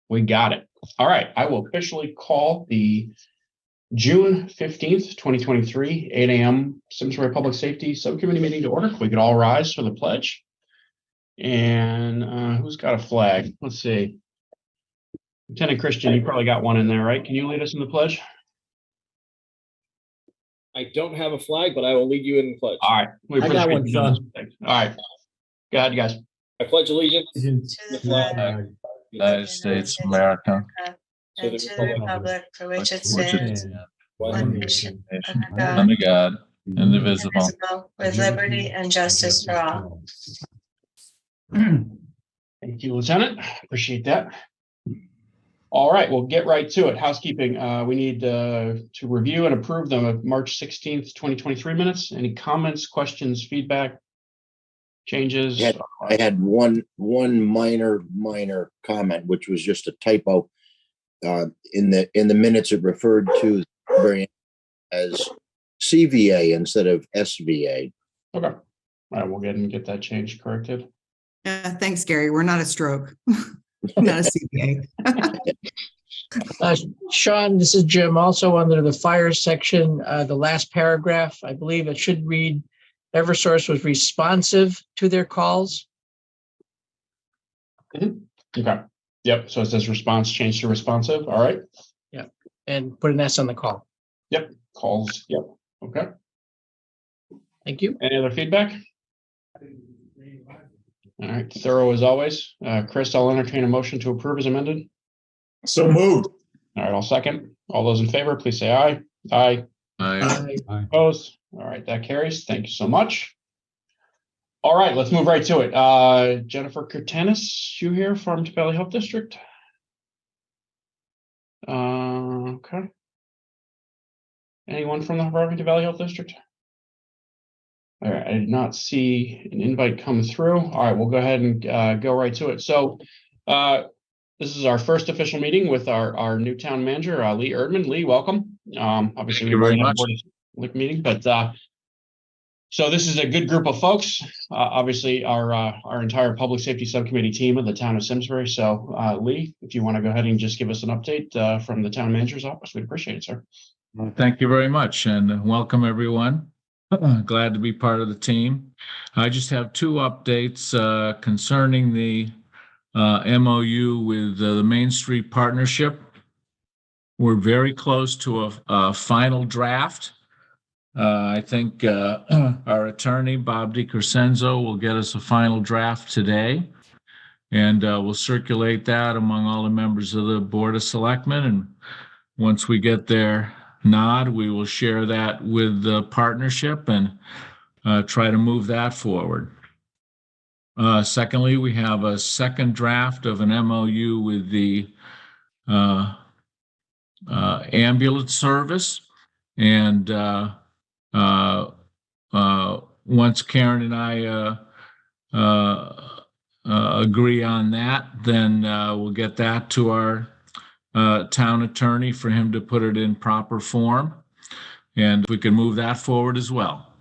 We got it. All right. I will officially call the June 15th, 2023, 8 a.m. Simsbury Public Safety Subcommittee meeting to order. We could all rise for the pledge. And who's got a flag? Let's see. Lieutenant Christian, you probably got one in there, right? Can you lead us in the pledge? I don't have a flag, but I will lead you in the pledge. All right. I got one, Sean. All right. Go ahead, guys. I pledge allegiance To the flag of the United States of America, and to the republic for which it stands, one nation, under God, indivisible. indivisible, with liberty and justice for all. Thank you, Lieutenant. Appreciate that. All right, we'll get right to it. Housekeeping. We need to review and approve the March 16th, 2023 minutes. Any comments, questions, feedback, changes? I had one minor comment, which was just a typo. In the minutes, it referred to as CVA instead of SVA. Okay. All right, we'll get and get that change corrected. Thanks, Gary. We're not a stroke, not a CPA. Sean, this is Jim. Also under the fire section, the last paragraph, I believe it should read, Eversource was responsive to their calls. Okay. Yep. So it says response changed to responsive. All right. Yeah. And put an S on the call. Yep. Calls. Yep. Okay. Thank you. Any other feedback? All right. Thorough as always. Chris, I'll entertain a motion to approve as amended. So moved. All right. I'll second. All those in favor, please say aye. Aye. Aye. Opposed? All right. That carries. Thank you so much. All right. Let's move right to it. Jennifer Kurtanis, you here from Valley Health District? Okay. Anyone from the Farmington Valley Health District? All right, I did not see an invite come through. All right, we'll go ahead and go right to it. So this is our first official meeting with our new town manager, Lee Erdman. Lee, welcome. Obviously, Thank you very much. Meeting, but so this is a good group of folks. Obviously, our entire public safety subcommittee team of the town of Simsbury. So Lee, if you want to go ahead and just give us an update from the town manager's office, we'd appreciate it, sir. Well, thank you very much, and welcome everyone. Glad to be part of the team. I just have two updates concerning the MOU with the Main Street Partnership. We're very close to a final draft. I think our attorney, Bob DiCrescenzo, will get us a final draft today, and we'll circulate that among all the members of the Board of Selectmen. And once we get their nod, we will share that with the partnership and try to move that forward. Secondly, we have a second draft of an MOU with the ambulance service. And once Karen and I agree on that, then we'll get that to our town attorney for him to put it in proper form, and we can move that forward as well.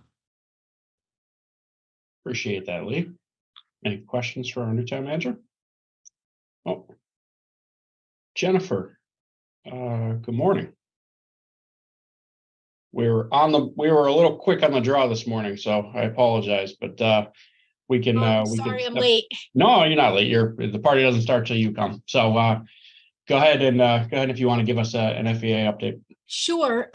Appreciate that, Lee. Any questions for our new town manager? Oh, Jennifer, good morning. We were a little quick on the draw this morning, so I apologize, but we can. Sorry, I'm late. No, you're not late. The party doesn't start till you come. So go ahead if you want to give us an FVA update. Sure.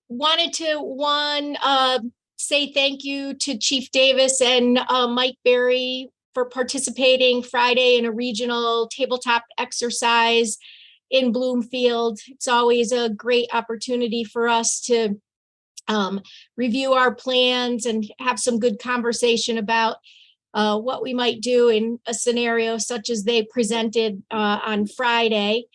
Wanted to say thank you to Chief Davis and Mike Berry for participating Friday in a regional tabletop exercise in Bloomfield. It's always a great opportunity for us to review our plans and have some good conversation about what we might do in a scenario such as they presented on Friday.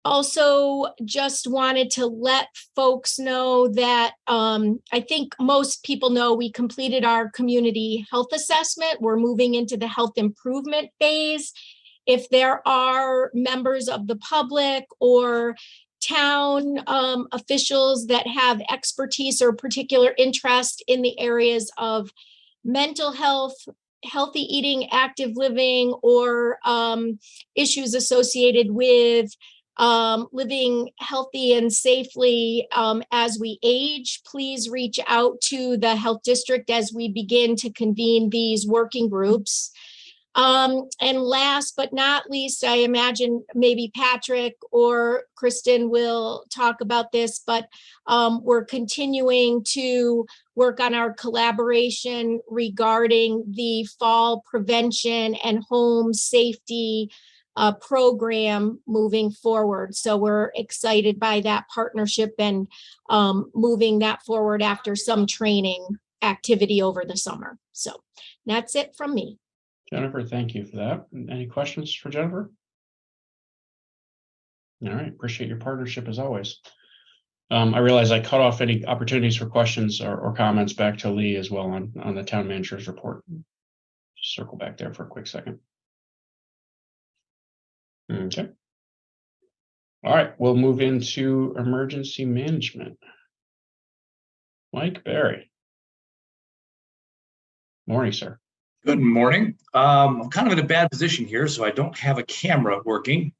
Also, just wanted to let folks know that I think most people know we completed our community health assessment. We're moving into the health improvement phase. If there are members of the public or town officials that have expertise or particular interest in the areas of mental health, healthy eating, active living, or issues associated with living healthy and safely as we age, please reach out to the health district as we begin to convene these working groups. And last but not least, I imagine maybe Patrick or Kristen will talk about this, but we're continuing to work on our collaboration regarding the fall prevention and home safety program moving forward. So we're excited by that partnership and moving that forward after some training activity over the summer. So that's it from me. Jennifer, thank you for that. Any questions for Jennifer? All right, appreciate your partnership as always. I realize I cut off any opportunities for questions or comments back to Lee as well on the town manager's report. Just circle back there for a quick second. Okay. All right, we'll move into emergency management. Mike Barry. Morning, sir. Good morning. I'm kind of in a bad position here, so I don't have a camera working.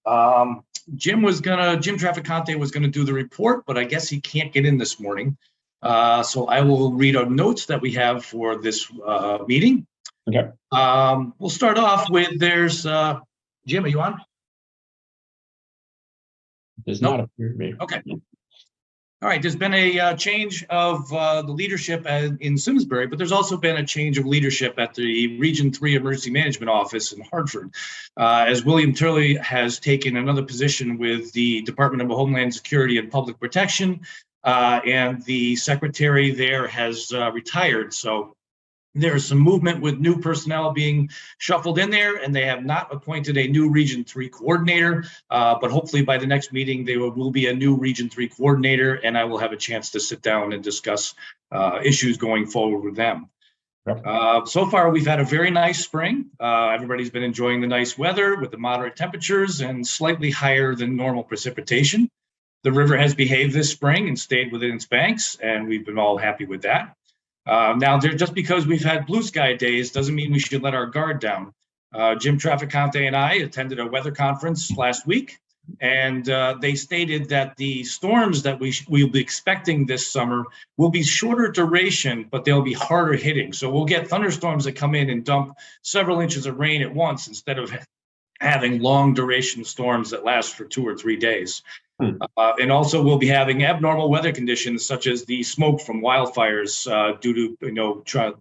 Jim Traficante was gonna do the report, but I guess he can't get in this morning. So I will read our notes that we have for this meeting. Okay. We'll start off with Jim, are you on? Does not appear to be. Okay. All right, there's been a change of the leadership in Simsbury, but there's also been a change of leadership at the Region 3 Emergency Management Office in Hartford, as William Turley has taken another position with the Department of Homeland Security and Public Protection, and the secretary there has retired. So there's some movement with new personnel being shuffled in there, and they have not appointed a new Region 3 coordinator, but hopefully by the next meeting, there will be a new Region 3 coordinator, and I will have a chance to sit down and discuss issues going forward with them. So far, we've had a very nice spring. Everybody's been enjoying the nice weather with the moderate temperatures and slightly higher than normal precipitation. The river has behaved this spring and stayed within its banks, and we've been all happy with that. Now, just because we've had blue sky days doesn't mean we should let our guard down. Jim Traficante and I attended a weather conference last week, and they stated that the storms that we'll be expecting this summer will be shorter duration, but they'll be harder hitting. So we'll get thunderstorms that come in and dump several inches of rain at once instead of having long duration storms that last for 2 or 3 days. And also we'll be having abnormal weather conditions such as the smoke from wildfires due to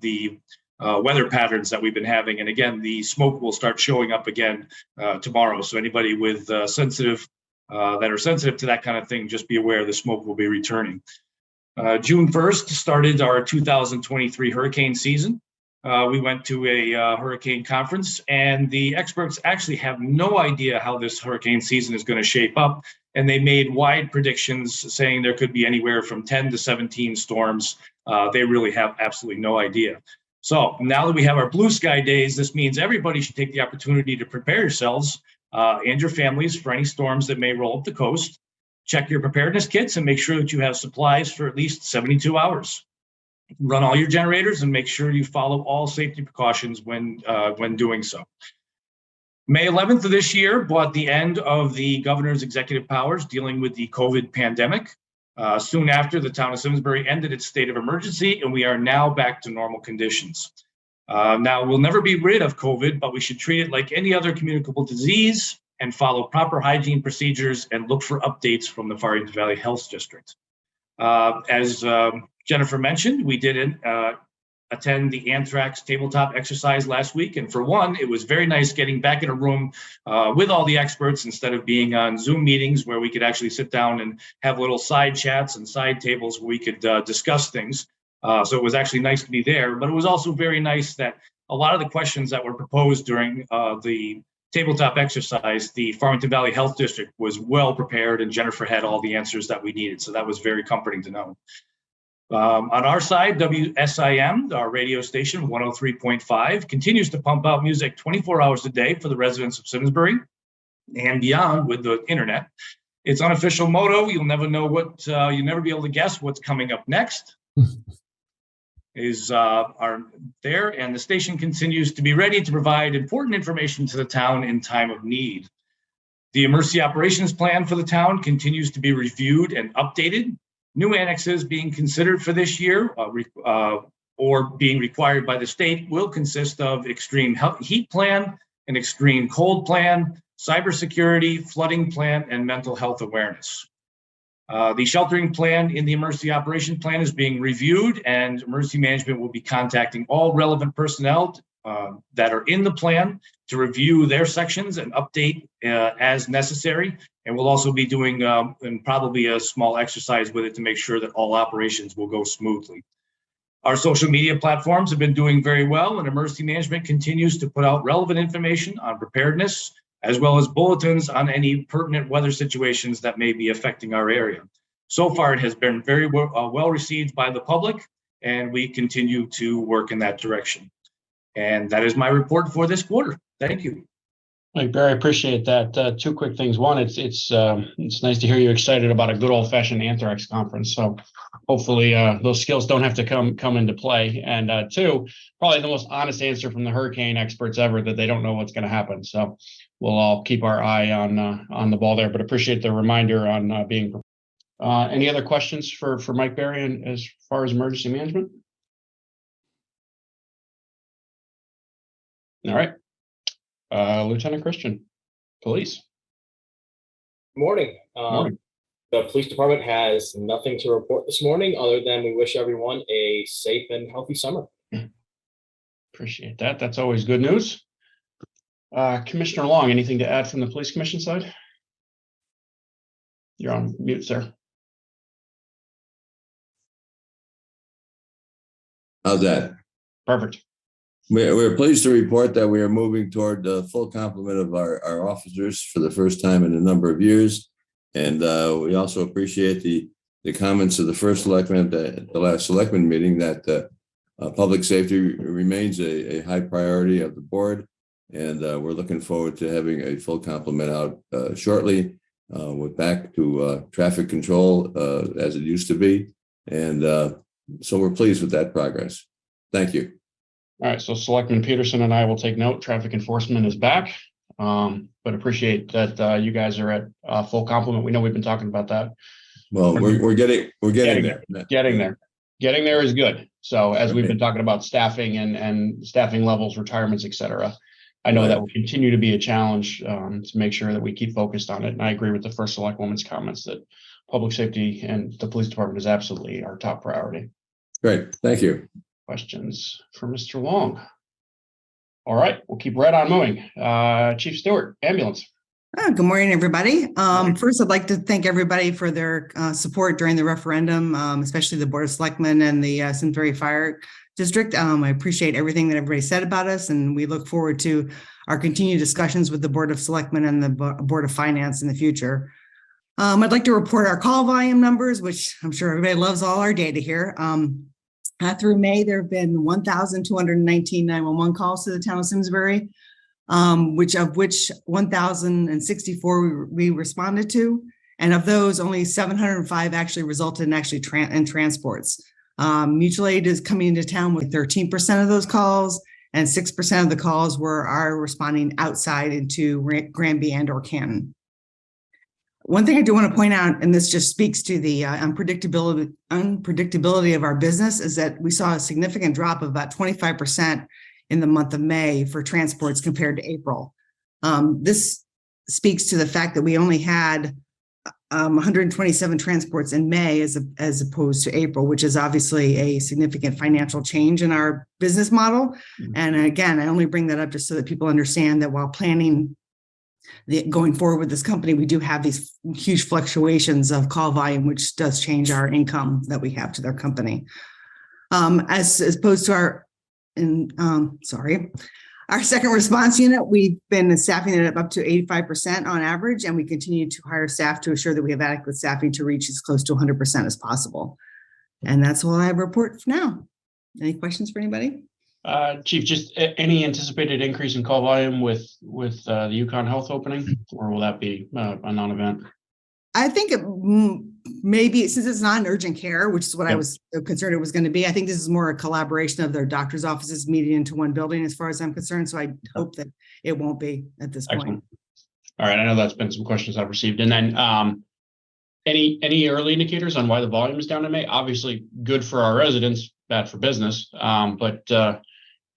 the weather patterns that we've been having. And again, the smoke will start showing up again tomorrow. So anybody with that are sensitive to that kind of thing, just be aware the smoke will be returning. June 1st started our 2023 hurricane season. We went to a hurricane conference, and the experts actually have no idea how this hurricane season is going to shape up. And they made wide predictions saying there could be anywhere from 10 to 17 storms. They really have absolutely no idea. So now that we have our blue sky days, this means everybody should take the opportunity to prepare yourselves and your families for any storms that may roll up the coast. Check your preparedness kits and make sure that you have supplies for at least 72 hours. Run all your generators and make sure you follow all safety precautions when doing so. May 11th of this year brought the end of the governor's executive powers dealing with the COVID pandemic. Soon after, the town of Simsbury ended its state of emergency, and we are now back to normal conditions. Now, we'll never be rid of COVID, but we should treat it like any other communicable disease and follow proper hygiene procedures and look for updates from the Farmington Valley Health District. As Jennifer mentioned, we did attend the anthrax tabletop exercise last week. And for one, it was very nice getting back in a room with all the experts instead of being on Zoom meetings where we could actually sit down and have little side chats and side tables where we could discuss things. So it was actually nice to be there, but it was also very nice that a lot of the questions that were proposed during the tabletop exercise, the Farmington Valley Health District was well prepared, and Jennifer had all the answers that we needed. So that was very comforting to know. On our side, WSIM, our radio station, 103.5, continues to pump out music 24 hours a day for the residents of Simsbury and beyond with the internet. Its unofficial motto, you'll never be able to guess what's coming up next. are there, and the station continues to be ready to provide important information to the town in time of need. The emergency operations plan for the town continues to be reviewed and updated. New annexes being considered for this year or being required by the state will consist of extreme heat plan, an extreme cold plan, cybersecurity, flooding plan, and mental health awareness. The sheltering plan in the emergency operation plan is being reviewed, and emergency management will be contacting all relevant personnel that are in the plan to review their sections and update as necessary. And we'll also be doing and probably a small exercise with it to make sure that all operations will go smoothly. Our social media platforms have been doing very well, and emergency management continues to put out relevant information on preparedness, as well as bulletins on any pertinent weather situations that may be affecting our area. So far, it has been very well received by the public, and we continue to work in that direction. And that is my report for this quarter. Thank you. Mike Barry, I appreciate that. Two quick things. One, it's nice to hear you excited about a good old fashioned anthrax conference. So hopefully those skills don't have to come into play. And two, probably the most honest answer from the hurricane experts ever, that they don't know what's going to happen. So we'll all keep our eye on the ball there, but appreciate the reminder on being prepared. Any other questions for Mike Barry as far as emergency management? All right. Lieutenant Christian, police. Morning. Morning. The police department has nothing to report this morning other than we wish everyone a safe and healthy summer. Appreciate that. That's always good news. Commissioner Long, anything to add from the police commission side? You're on mute, sir. How's that? Perfect. We're pleased to report that we are moving toward the full complement of our officers for the first time in a number of years. And we also appreciate the comments of the first selectman at the last selectman meeting that public safety remains a high priority of the board. And we're looking forward to having a full complement out shortly. We're back to traffic control as it used to be. And so we're pleased with that progress. Thank you. All right, so Selectman Peterson and I will take note. Traffic enforcement is back, but appreciate that you guys are at full complement. We know we've been talking about that. Well, we're getting there. Getting there is good. So as we've been talking about staffing and staffing levels, retirements, et cetera, I know that will continue to be a challenge to make sure that we keep focused on it. And I agree with the first select woman's comments that public safety and the police department is absolutely our top priority. Great, thank you. Questions for Mr. Long? All right, we'll keep right on moving. Chief Stewart, ambulance. Good morning, everybody. First, I'd like to thank everybody for their support during the referendum, especially the Board of Selectmen and the Simsbury Fire District. I appreciate everything that everybody said about us, and we look forward to our continued discussions with the Board of Selectmen and the Board of Finance in the future. I'd like to report our call volume numbers, which I'm sure everybody loves all our data here. Through May, there have been 1,219 911 calls to the town of Simsbury, which 1,064 we responded to. And of those, only 705 actually resulted in transports. Mutual aid is coming into town with 13% of those calls, and 6% of the calls are responding outside into Granby and or Canton. One thing I do want to point out, and this just speaks to the unpredictability of our business, is that we saw a significant drop of about 25% in the month of May for transports compared to April. This speaks to the fact that we only had 127 transports in May as opposed to April, which is obviously a significant financial change in our business model. Mm-hmm. And again, I only bring that up just so that people understand that while planning going forward with this company, we do have these huge fluctuations of call volume, which does change our income that we have to their company. As opposed to our second response unit, we've been staffing it up to 85% on average, and we continue to hire staff to ensure that we have adequate staffing to reach as close to 100% as possible. And that's all I have to report for now. Any questions for anybody? Chief, just any anticipated increase in call volume with the Yukon Health opening, or will that be a non-event? I think maybe since it's not an urgent care, which is what I Yep. was concerned it was going to be, I think this is more a collaboration of their doctor's offices meeting into one building as far as I'm concerned. So I hope that it won't be at this point. Excellent. All right, I know that's been some questions I've received. And then any early indicators on why the volume is down in May? Obviously good for our residents, bad for business. But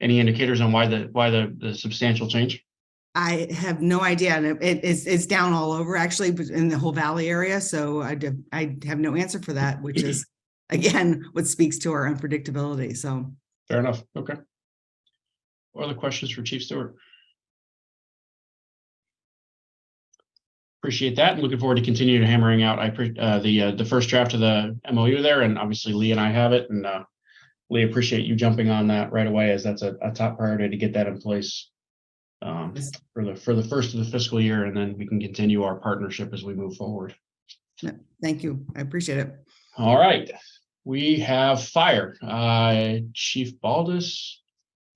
any indicators on why the substantial change? I have no idea. And it's down all over actually in the whole Valley area. So I have no answer for that, which is again, what speaks to our unpredictability. So Fair enough. Okay. What other questions for Chief Stewart? Appreciate that. And looking forward to continuing hammering out the first draft of the MOU there. And obviously Lee and I have it. And Lee, appreciate you jumping on that right away, as that's a top priority to get that in place for the first of the fiscal year. And then we can continue our partnership as we move forward. thank you. I appreciate it. All right. We have fire. Chief Baldus,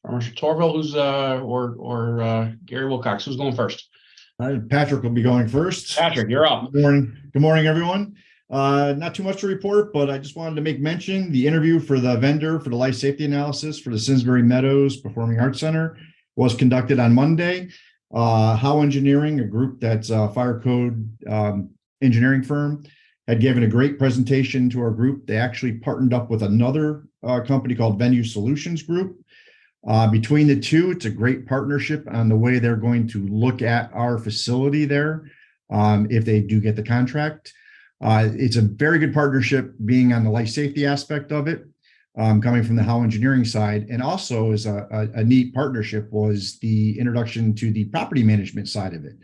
Marshal Torville, who's or Gary Wilcox, who's going first? Patrick will be going first. Patrick, you're up. Good morning. Good morning, everyone. Not too much to report, but I just wanted to make mention the interview for the vendor for the life safety analysis for the Simsbury Meadows Performing Arts Center was conducted on Monday. How Engineering, a group that's a fire code engineering firm, had given a great presentation to our group. They actually partnered up with another company called Venue Solutions Group. Between the two, it's a great partnership on the way they're going to look at our facility there if they do get the contract. It's a very good partnership being on the life safety aspect of it, coming from the How Engineering side. And also is a neat partnership was the introduction to the property management side of it,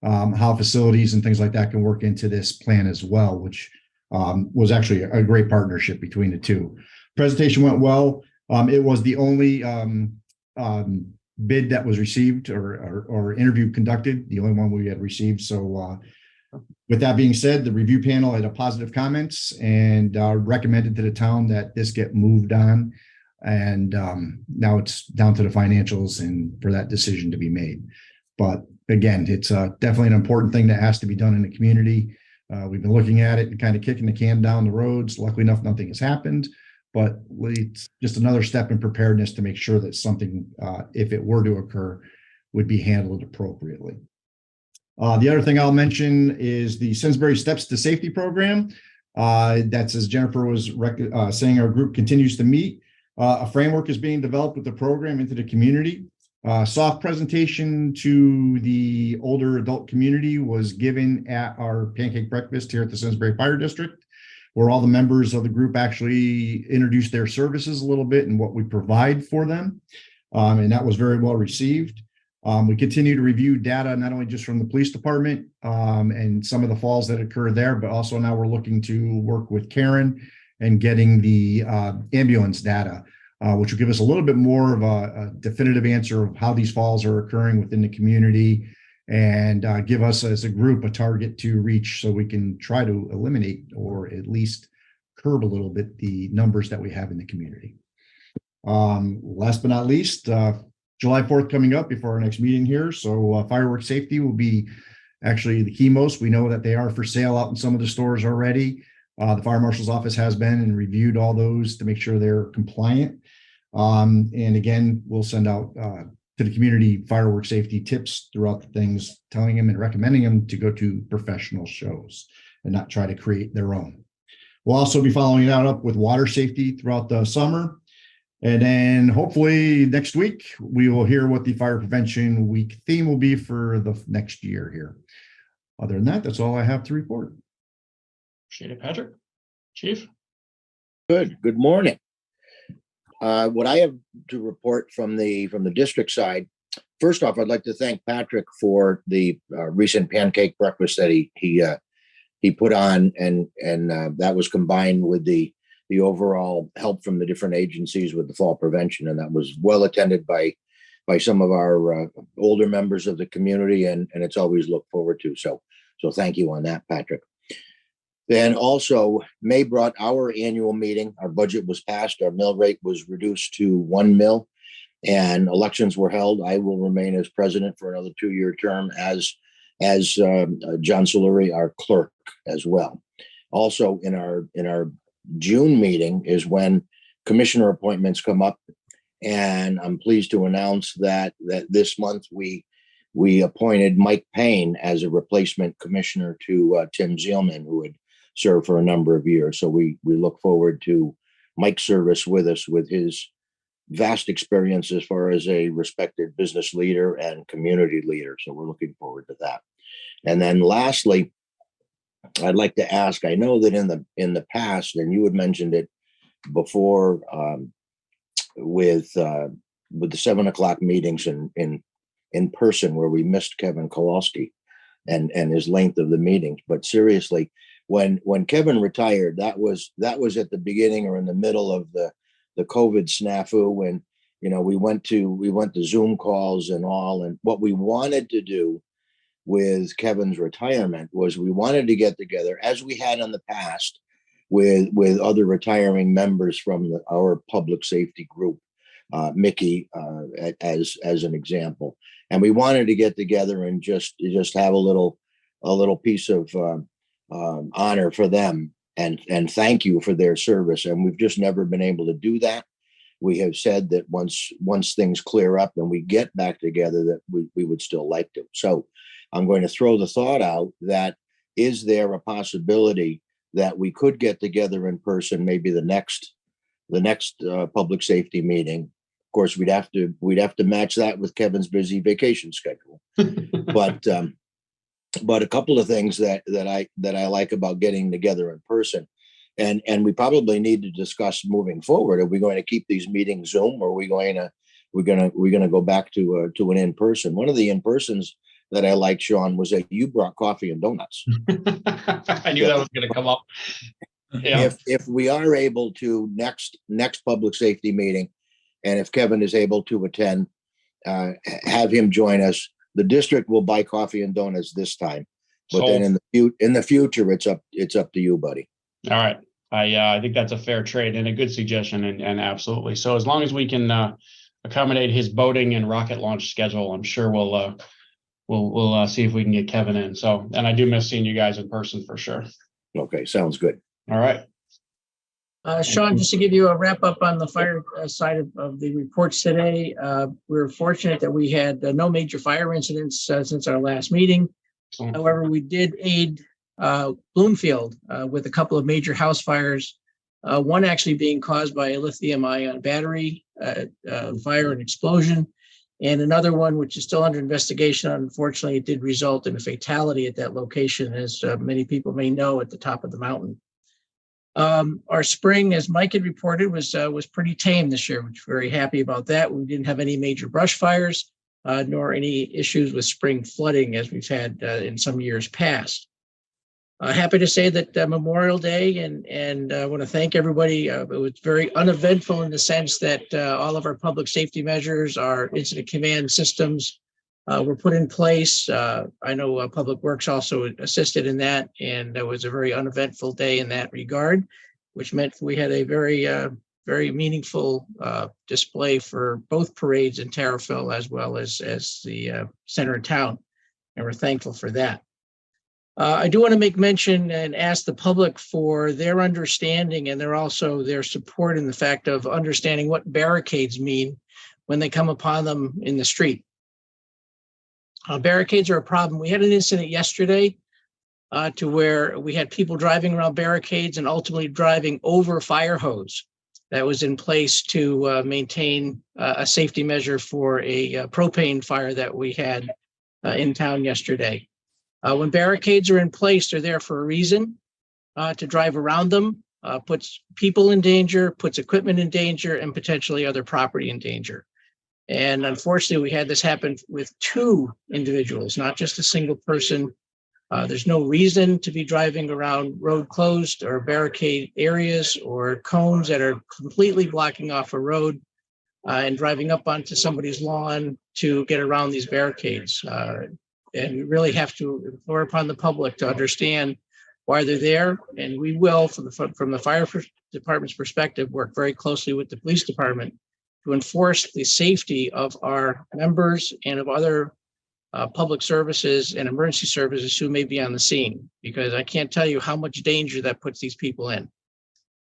how facilities and things like that can work into this plan as well, which was actually a great partnership between the two. Presentation went well. It was the only bid that was received or interview conducted, the only one we had received. So with that being said, the review panel had a positive comments and recommended to the town that this get moved on. And now it's down to the financials and for that decision to be made. But again, it's definitely an important thing that has to be done in the community. We've been looking at it and kind of kicking the can down the roads. Luckily enough, nothing has happened. But it's just another step in preparedness to make sure that something, if it were to occur, would be handled appropriately. The other thing I'll mention is the Simsbury Steps to Safety program. That's, as Jennifer was saying, our group continues to meet. A framework is being developed with the program into the community. Soft presentation to the older adult community was given at our pancake breakfast here at the Simsbury Fire District, where all the members of the group actually introduced their services a little bit and what we provide for them. And that was very well received. We continue to review data, not only just from the police department and some of the falls that occurred there, but also now we're looking to work with Karen and getting the ambulance data, which will give us a little bit more of a definitive answer of how these falls are occurring within the community and give us as a group a target to reach so we can try to eliminate or at least curb a little bit the numbers that we have in the community. Last but not least, July 4th coming up before our next meeting here. So fireworks safety will be actually the key most. We know that they are for sale out in some of the stores already. The fire marshal's office has been and reviewed all those to make sure they're compliant. And again, we'll send out to the community firework safety tips throughout the things, telling them and recommending them to go to professional shows and not try to create their own. We'll also be following that up with water safety throughout the summer. And then hopefully next week, we will hear what the Fire Prevention Week theme will be for the next year here. Other than that, that's all I have to report. Appreciate it, Patrick. Chief? Good morning. What I have to report from the district side, first off, I'd like to thank Patrick for the recent pancake breakfast that he put on, and that was combined with the overall help from the different agencies with the fall prevention, and that was well attended by some of our older members of the community, and it's always looked forward to. So thank you on that, Patrick. Then also, May brought our annual meeting. Our budget was passed. Our mill rate was reduced to 1 mill, and elections were held. I will remain as president for another 2-year term, as John Soluri, our clerk, as well. Also in our June meeting is when commissioner appointments come up. And I'm pleased to announce that this month we appointed Mike Payne as a replacement commissioner to Tim Zielman, who had served for a number of years. So we look forward to Mike's service with us, with his vast experience as far as a respected business leader and community leader. So we're looking forward to that. And then lastly, I'd like to ask, I know that in the past, and you had mentioned it before, with the 7 o'clock meetings in person, where we missed Kevin Kowalski and his length of the meetings. But seriously, when Kevin retired, that was at the beginning or in the middle of the COVID snafu, when we went to Zoom calls and all. And what we wanted to do with Kevin's retirement was we wanted to get together, as we had in the past, with other retiring members from our public safety group, Mickey, as an example. And we wanted to get together and just have a little piece of honor for them and thank you for their service. And we've just never been able to do that. We have said that once things clear up and we get back together, that we would still like to. So I'm going to throw the thought out that, is there a possibility that we could get together in person, maybe the next public safety meeting? Of course, we'd have to match that with Kevin's busy vacation schedule. But a couple of things that I like about getting together in person, and we probably need to discuss moving forward. Are we going to keep these meetings Zoom, or are we going to go back to an in person? One of the in persons that I liked, Sean, was that you brought coffee and donuts. I knew that was going to come up. Yeah. If we are able to next public safety meeting, and if Kevin is able to attend, have him join us. The district will buy coffee and donuts this time, but then in the future, it's up to you, buddy. All right. I think that's a fair trade and a good suggestion, and absolutely. So as long as we can accommodate his boating and rocket launch schedule, I'm sure we'll see if we can get Kevin in. So, and I do miss seeing you guys in person for sure. Okay, sounds good. All right. Sean, just to give you a wrap up on the fire side of the reports today, we're fortunate that we had no major fire incidents since our last meeting. However, we did aid Bloomfield with a couple of major house fires, one actually being caused by a lithium-ion battery fire and explosion, and another one which is still under investigation. Unfortunately, it did result in a fatality at that location, as many people may know, at the top of the mountain. Our spring, as Mike had reported, was pretty tame this year, which we're very happy about that. We didn't have any major brush fires, nor any issues with spring flooding as we've had in some years past. Happy to say that Memorial Day, and I want to thank everybody. It was very uneventful in the sense that all of our public safety measures, our incident command systems were put in place. I know Public Works also assisted in that, and it was a very uneventful day in that regard, which meant we had a very meaningful display for both parades in Terriffill as well as the center of town, and we're thankful for that. I do want to make mention and ask the public for their understanding and their support in the fact of understanding what barricades mean when they come upon them in the street. Barricades are a problem. We had an incident yesterday to where we had people driving around barricades and ultimately driving over fire hose that was in place to maintain a safety measure for a propane fire that we had in town yesterday. When barricades are in place, they're there for a reason, to drive around them, puts people in danger, puts equipment in danger, and potentially other property in danger. And unfortunately, we had this happen with two individuals, not just a single person. There's no reason to be driving around road closed or barricade areas or cones that are completely blocking off a road and driving up onto somebody's lawn to get around these barricades. And we really have to implore upon the public to understand why they're there. And we will, from the fire department's perspective, work very closely with the police department to enforce the safety of our members and of other public services and emergency services who may be on the scene, because I can't tell you how much danger that puts these people in.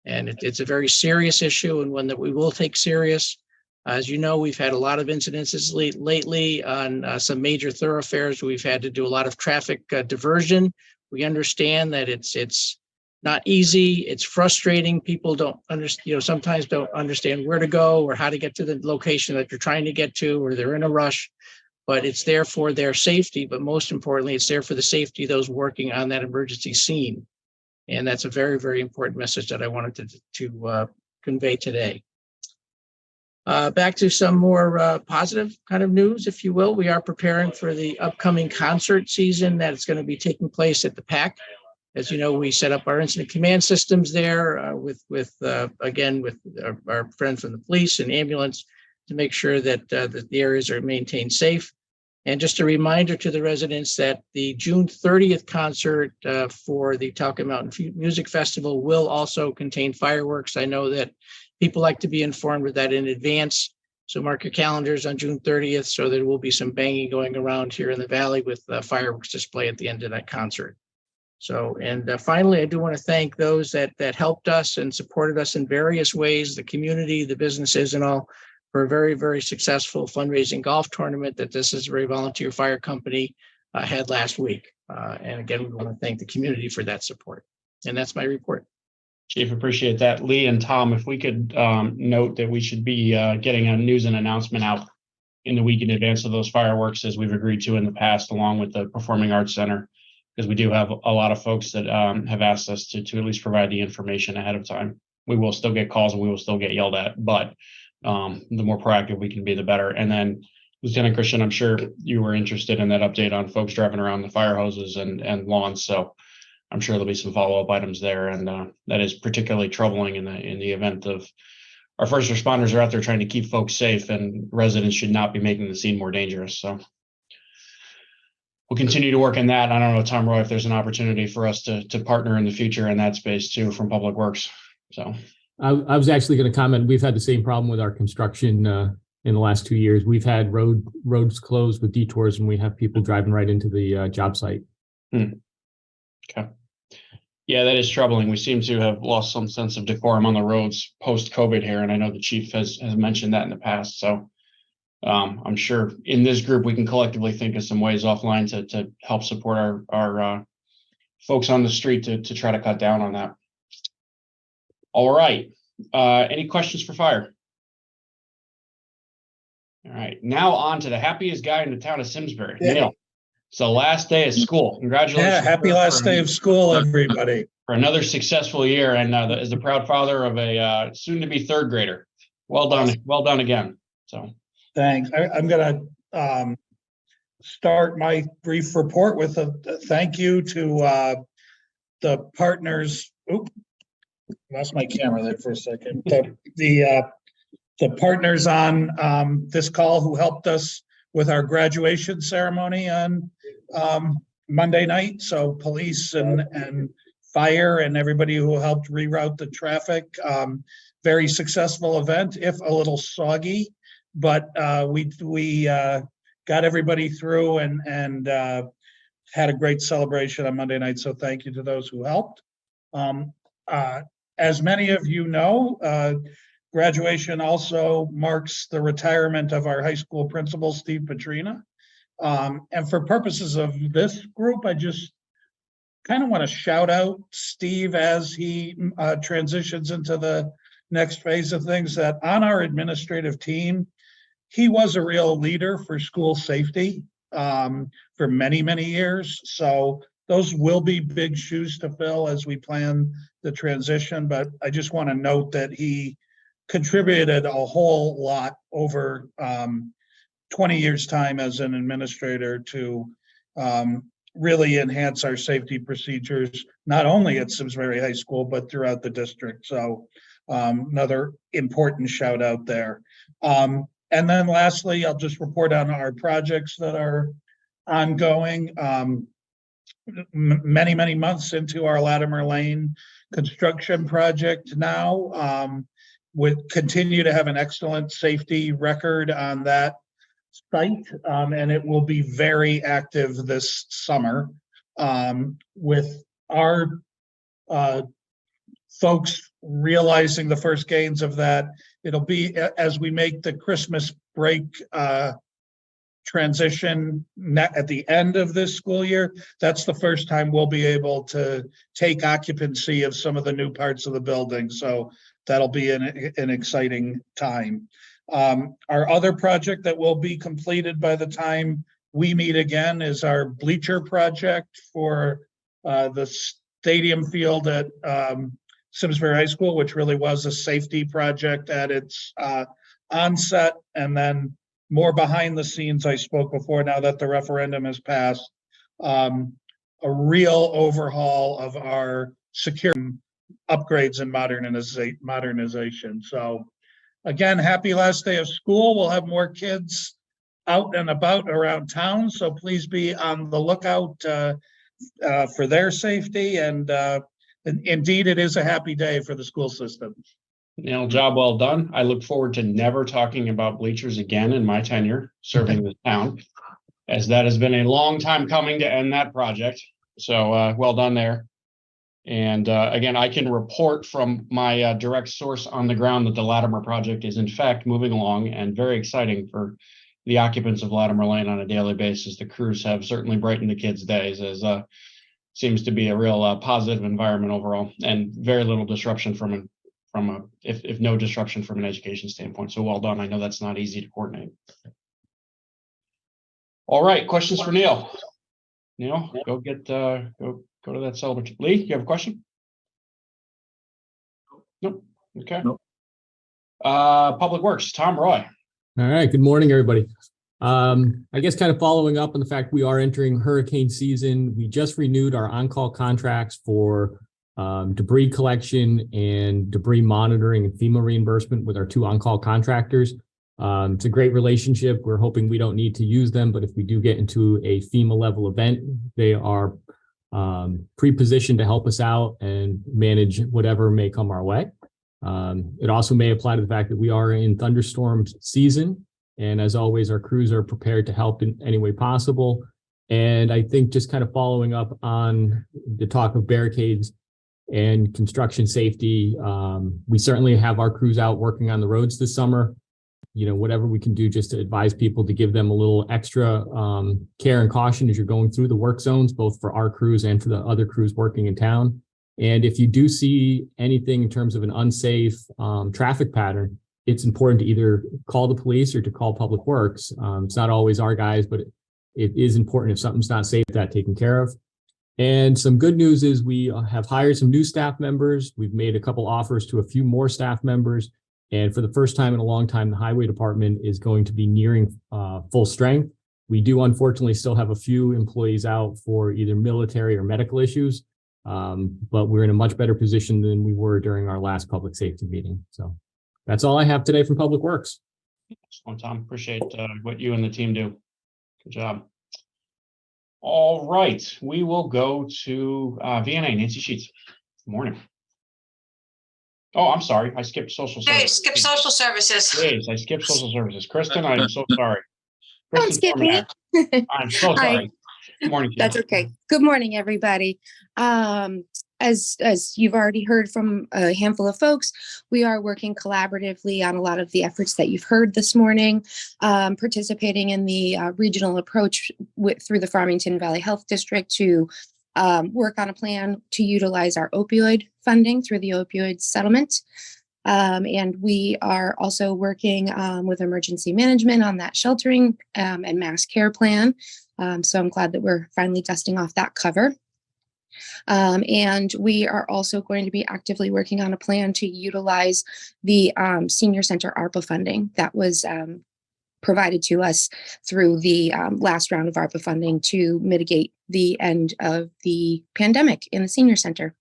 And it's a very serious issue, and one that we will take serious. As you know, we've had a lot of incidences lately on some major thoroughfares. We've had to do a lot of traffic diversion. We understand that it's not easy. It's frustrating. People don't understand, sometimes don't understand where to go or how to get to the location that you're trying to get to, or they're in a rush. But it's there for their safety. But most importantly, it's there for the safety of those working on that emergency scene. And that's a very, very important message that I wanted to convey today. Back to some more positive kind of news, if you will. We are preparing for the upcoming concert season that's going to be taking place at the PAC. As you know, we set up our incident command systems there with our friends from the police and ambulance to make sure that the areas are maintained safe. And just a reminder to the residents that the June 30th concert for the Talcott Mountain Music Festival will also contain fireworks. I know that people like to be informed of that in advance. So mark your calendars on June 30th. So there will be some banging going around here in the Valley with fireworks display at the end of that concert. So, and finally, I do want to thank those that helped us and supported us in various ways, the community, the businesses and all, for a very, very successful fundraising golf tournament that this is a very volunteer fire company had last week. And again, we want to thank the community for that support. And that's my report. Chief, appreciate that. Lee and Tom, if we could note that we should be getting a news and announcement out in the week in advance of those fireworks, as we've agreed to in the past, along with the Performing Arts Center, because we do have a lot of folks that have asked us to at least provide the information ahead of time. We will still get calls and we will still get yelled at, but the more proactive we can be, the better. And then Lieutenant Christian, I'm sure you were interested in that update on folks driving around the fire hoses and lawns. So I'm sure there'll be some follow-up items there. And that is particularly troubling in the event of our first responders are out there trying to keep folks safe, and residents should not be making the scene more dangerous. So we'll continue to work in that. I don't know, Tom Roy, if there's an opportunity for us to partner in the future in that space too from Public Works. So I was actually going to comment. We've had the same problem with our construction in the last 2 years. We've had roads closed with detours, and we have people driving right into the job site. Okay. Yeah, that is troubling. We seem to have lost some sense of decorum on the roads post-COVID here, and I know the chief has mentioned that in the past. So I'm sure in this group we can collectively think of some ways offline to help support our folks on the street to try to cut down on that. All right. Any questions for fire? All right. Now on to the happiest guy in the town of Simsbury. Yeah. Neil. It's the last day of school. Congratulations. Yeah, happy last day of school, everybody. For another successful year, and as the proud father of a soon-to-be third grader. Well done. Well done again. So thanks. I'm going to start my brief report with a thank you to the partners. Oop, lost my camera there for a second. The partners on this call who helped us with our graduation ceremony on Monday night. So police and fire and everybody who helped reroute the traffic. Very successful event, if a little soggy, but we got everybody through and had a great celebration on Monday night. So thank you to those who helped. As many of you know, graduation also marks the retirement of our high school principal, Steve Petrina. And for purposes of this group, I just kind of want to shout out Steve as he transitions into the next phase of things, that on our administrative team, he was a real leader for school safety for many, many years. So those will be big shoes to fill as we plan the transition. But I just want to note that he contributed a whole lot over 20 years' time as an administrator to really enhance our safety procedures, not only at Simsbury High School, but throughout the district. So another important shout out there. And then lastly, I'll just report on our projects that are ongoing. Many months into our Latimer Lane construction project now. We continue to have an excellent safety record on that site, and it will be very active this summer, with our folks realizing the first gains of that. It'll be as we make the Christmas break transition at the end of this school year. That's the first time we'll be able to take occupancy of some of the new parts of the building. So that'll be an exciting time. Our other project that will be completed by the time we meet again is our bleacher project for the stadium field at Simsbury High School, which really was a safety project at its onset, and then more behind the scenes. I spoke before, now that the referendum has passed, a real overhaul of our security upgrades and modernization. So again, happy last day of school. We'll have more kids out and about around town, so please be on the lookout for their safety. And indeed, it is a happy day for the school system. Neil, job well done. I look forward to never talking about bleachers again in my tenure serving this town, as that has been a long time coming to end that project. So well done there. And again, I can report from my direct source on the ground that the Latimer project is in fact moving along and very exciting for the occupants of Latimer Lane on a daily basis. The crews have certainly brightened the kids' days, as seems to be a real positive environment overall, and very little disruption if no disruption from an education standpoint. So well done. I know that's not easy to coordinate. All right, questions for Neil. Neil, go get go to that celebration. Lee, you have a question? Nope. Okay. Nope. Public Works, Tom Roy. All right. Good morning, everybody. I guess kind of following up on the fact we are entering hurricane season. We just renewed our on-call contracts for debris collection and debris monitoring and FEMA reimbursement with our 2 on-call contractors. It's a great relationship. We're hoping we don't need to use them, but if we do get into a FEMA level event, they are pre-positioned to help us out and manage whatever may come our way. It also may apply to the fact that we are in thunderstorm season. And as always, our crews are prepared to help in any way possible. And I think just kind of following up on the talk of barricades and construction safety, we certainly have our crews out working on the roads this summer. You know, whatever we can do just to advise people to give them a little extra care and caution as you're going through the work zones, both for our crews and for the other crews working in town. And if you do see anything in terms of an unsafe traffic pattern, it's important to either call the police or to call Public Works. It's not always our guys, but it is important if something's not safe, that taken care of. And some good news is we have hired some new staff members. We've made a couple offers to a few more staff members. And for the first time in a long time, the highway department is going to be nearing full strength. We do unfortunately still have a few employees out for either military or medical issues, but we're in a much better position than we were during our last public safety meeting. So that's all I have today from Public Works. Excellent, Tom. Appreciate what you and the team do. Good job. All right, we will go to VNA, Nancy Sheets. Good morning. Oh, I'm sorry. I skipped social services. Hey, skip social services. Please, I skipped social services. Kristen, I'm so sorry. Don't skip me. I'm so sorry. Good morning. That's okay. Good morning, everybody. As you've already heard from a handful of folks, we are working collaboratively on a lot of the efforts that you've heard this morning, participating in the regional approach through the Farmington Valley Health District to work on a plan to utilize our opioid funding through the opioid settlement. And we are also working with emergency management on that sheltering and mass care plan. So I'm glad that we're finally dusting off that cover. And we are also going to be actively working on a plan to utilize the senior center ARPA funding that was provided to us through the last round of ARPA funding to mitigate the end of the pandemic in the senior center.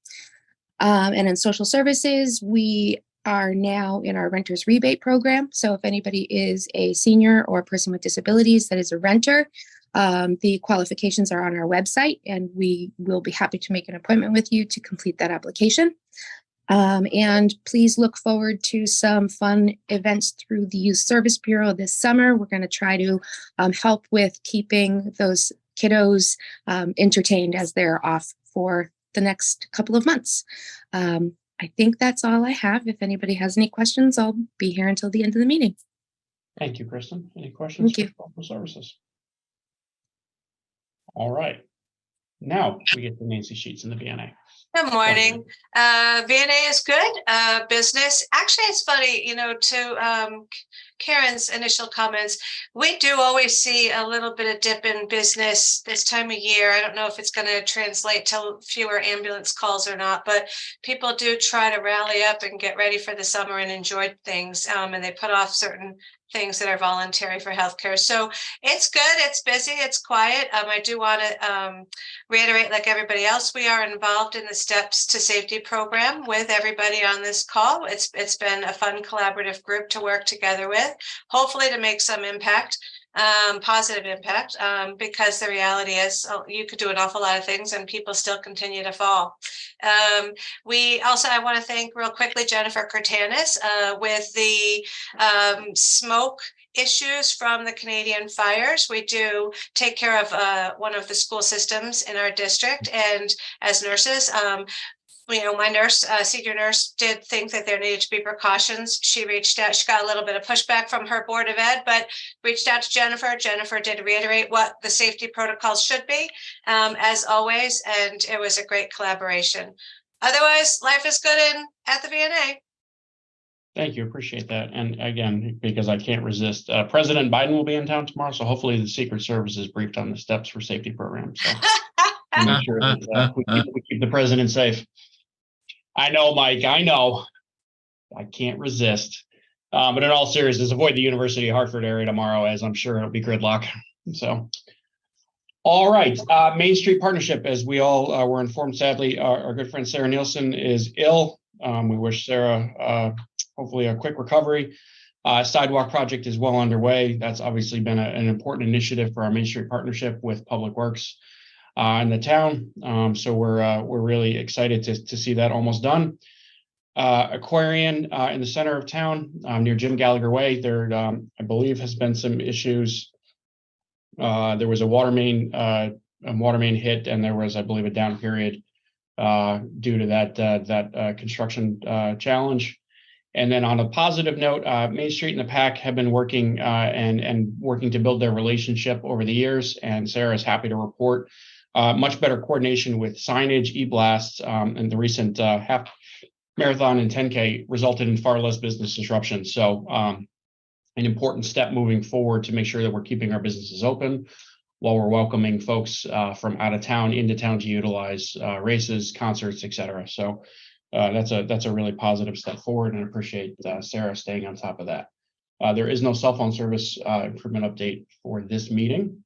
And in social services, we are now in our renters rebate program. So if anybody is a senior or a person with disabilities that is a renter, the qualifications are on our website, and we will be happy to make an appointment with you to complete that application. And please look forward to some fun events through the Youth Service Bureau this summer. We're going to try to help with keeping those kiddos entertained as they're off for the next couple of months. I think that's all I have. If anybody has any questions, I'll be here until the end of the meeting. Thank you, Kristen. Any questions? Thank you. For Local Services? All right. Now we get the Nancy Sheets in the VNA. Good morning. VNA is good. Business. Actually, it's funny, to Karen's initial comments, we do always see a little bit of dip in business this time of year. I don't know if it's going to translate to fewer ambulance calls or not, but people do try to rally up and get ready for the summer and enjoy things. And they put off certain things that are voluntary for healthcare. So it's good. It's busy. It's quiet. I do want to reiterate, like everybody else, we are involved in the Steps to Safety program with everybody on this call. It's been a fun collaborative group to work together with, hopefully to make some impact, positive impact, because the reality is you could do an awful lot of things and people still continue to fall. I want to thank real quickly Jennifer Curtanis with the smoke issues from the Canadian fires. We do take care of one of the school systems in our district, and as nurses, my nurse, senior nurse, did think that there needed to be precautions. She reached out. She got a little bit of pushback from her board of ed, but reached out to Jennifer. Jennifer did reiterate what the safety protocols should be, as always, and it was a great collaboration. Otherwise, life is good at the VNA. Thank you. Appreciate that. And again, because I can't resist, President Biden will be in town tomorrow, so hopefully the Secret Service is briefed on the Steps for Safety program. So make sure that we keep the president safe. I know, Mike. I know. I can't resist. But in all seriousness, avoid the University of Hartford area tomorrow, as I'm sure it'll be gridlock. So, all right. Main Street Partnership, as we all were informed, sadly, our good friend Sarah Nielsen is ill. We wish Sarah hopefully a quick recovery. Sidewalk project is well underway. That's obviously been an important initiative for our Main Street Partnership with Public Works in the town. So we're really excited to see that almost done. Aquarian in the center of town near Jim Gallagher Way. There, I believe, has been some issues. There was a water main hit, and there was, I believe, a down period due to that construction challenge. And then on a positive note, Main Street and the PAC have been working and working to build their relationship over the years. And Sarah is happy to report much better coordination with signage, e-blasts, and the recent half marathon and 10K resulted in far less business disruption. So an important step moving forward to make sure that we're keeping our businesses open while we're welcoming folks from out of town into town to utilize races, concerts, etc. So that's a really positive step forward, and I appreciate Sarah staying on top of that. There is no cell phone service improvement update for this meeting.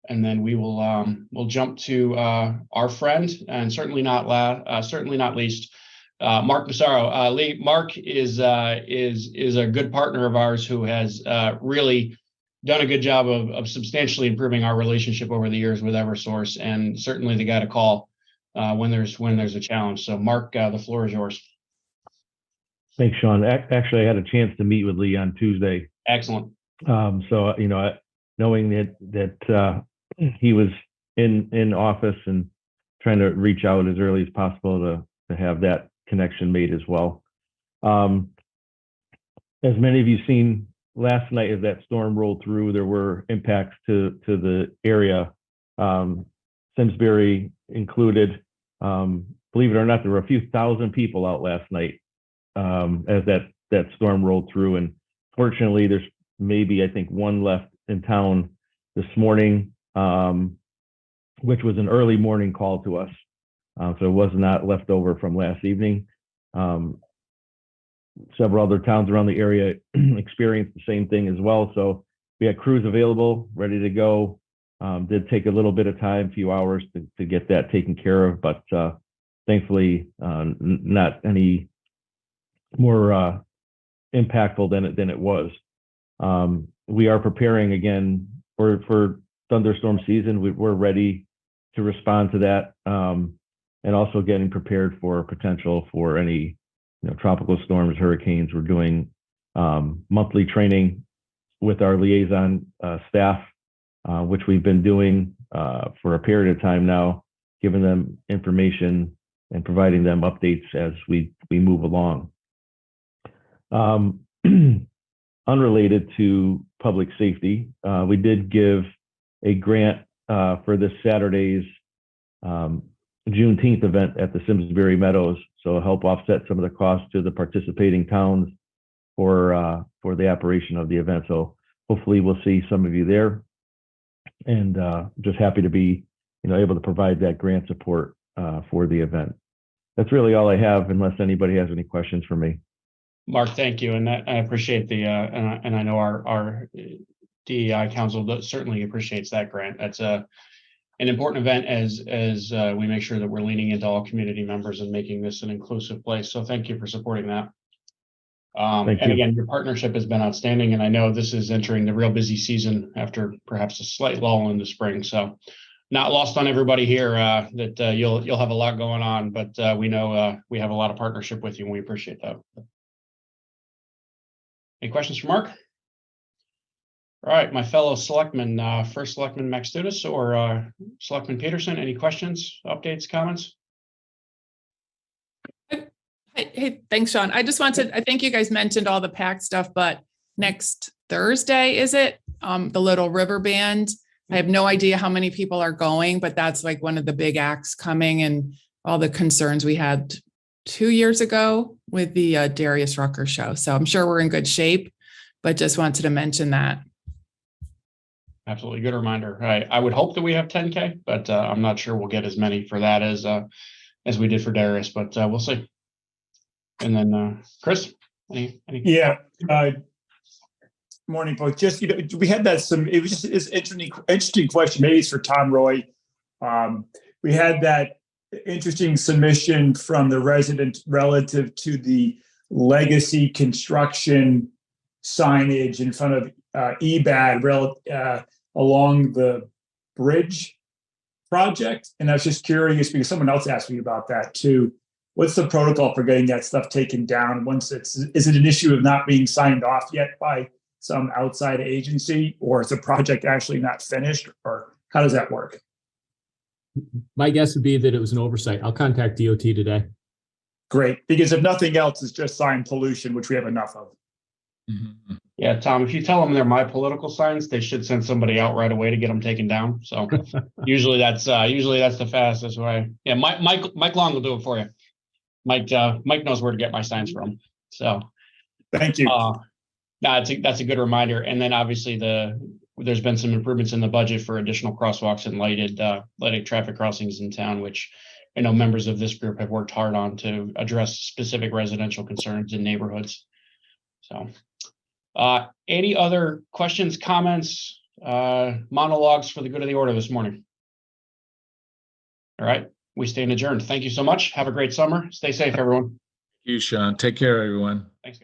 And then we will we'll jump to our friend, and certainly not least, Mark Massaro. Mark is a good partner of ours who has really done a good job of substantially improving our relationship over the years with Eversource, and certainly the guy to call when there's a challenge. So Mark, the floor is yours. Thanks, Sean. Actually, I had a chance to meet with Lee on Tuesday. Excellent. So knowing that he was in office and trying to reach out as early as possible to have that connection made as well. As many of you seen last night, as that storm rolled through, there were impacts to the area, Simsbury included. Believe it or not, there were a few thousand people out last night as that storm rolled through. And fortunately, there's maybe, I think, one left in town this morning, which was an early morning call to us. So it was not left over from last evening. Several other towns around the area experienced the same thing as well. So we had crews available, ready to go. Did take a little bit of time, a few hours to get that taken care of, but thankfully not any more impactful than it was. We are preparing again for thunderstorm season. We're ready to respond to that. and also getting prepared for potential for any tropical storms, hurricanes. We're doing monthly training with our liaison staff, which we've been doing for a period of time now, giving them information and providing them updates as we move along. Unrelated to public safety, we did give a grant for this Saturday's Juneteenth event at the Simsbury Meadows, so help offset some of the costs to the participating towns for the operation of the event. So hopefully we'll see some of you there, and just happy to be able to provide that grant support for the event. That's really all I have, unless anybody has any questions for me. Mark, thank you, and I appreciate the and I know our DEI council certainly appreciates that grant. That's an important event as we make sure that we're leaning into all community members and making this an inclusive place. So thank you for supporting that. And again, your partnership has been outstanding, and I know this is entering the real busy season after perhaps a slight lull in the spring. So not lost on everybody here that you'll have a lot going on, but we know we have a lot of partnership with you, and we appreciate that. Any questions for Mark? All right, my fellow selectmen, first Selectman Max Studis or Selectman Peterson, any questions, updates, comments? Hey, thanks, Sean. I think you guys mentioned all the PAC stuff, but next Thursday, is it? The Little River Band. I have no idea how many people are going, but that's like one of the big acts coming, and all the concerns we had 2 years ago with the Darius Rucker show. So I'm sure we're in good shape, but just wanted to mention that. Absolutely, good reminder. I would hope that we have 10K, but I'm not sure we'll get as many for that as we did for Darius, but we'll see. And then Chris, any? Yeah. Morning, folks. Just we had that it was just it's interesting question. Maybe it's for Tom Roy. We had that interesting submission from the resident relative to the legacy construction signage in front of EBAD along the bridge project. And I was just curious because someone else asked me about that too. What's the protocol for getting that stuff taken down once is it an issue of not being signed off yet by some outside agency, or is the project actually not finished, or how does that work? My guess would be that it was an oversight. I'll contact DOT today. Great, because if nothing else, it's just sign pollution, which we have enough of. Mm-hmm. Yeah, Tom, if you tell them they're my political signs, they should send somebody out right away to get them taken down. So usually that's the fastest way. Yeah, Mike Long will do it for you. Mike knows where to get my signs from. So thank you. That's a good reminder. And then obviously there's been some improvements in the budget for additional crosswalks and lighted traffic crossings in town, which I know members of this group have worked hard on to address specific residential concerns in neighborhoods. So any other questions, comments, monologues for the good of the order this morning? All right, we stand adjourned. Thank you so much. Have a great summer. Stay safe, everyone. Thank you, Sean. Take care, everyone. Thanks, guys.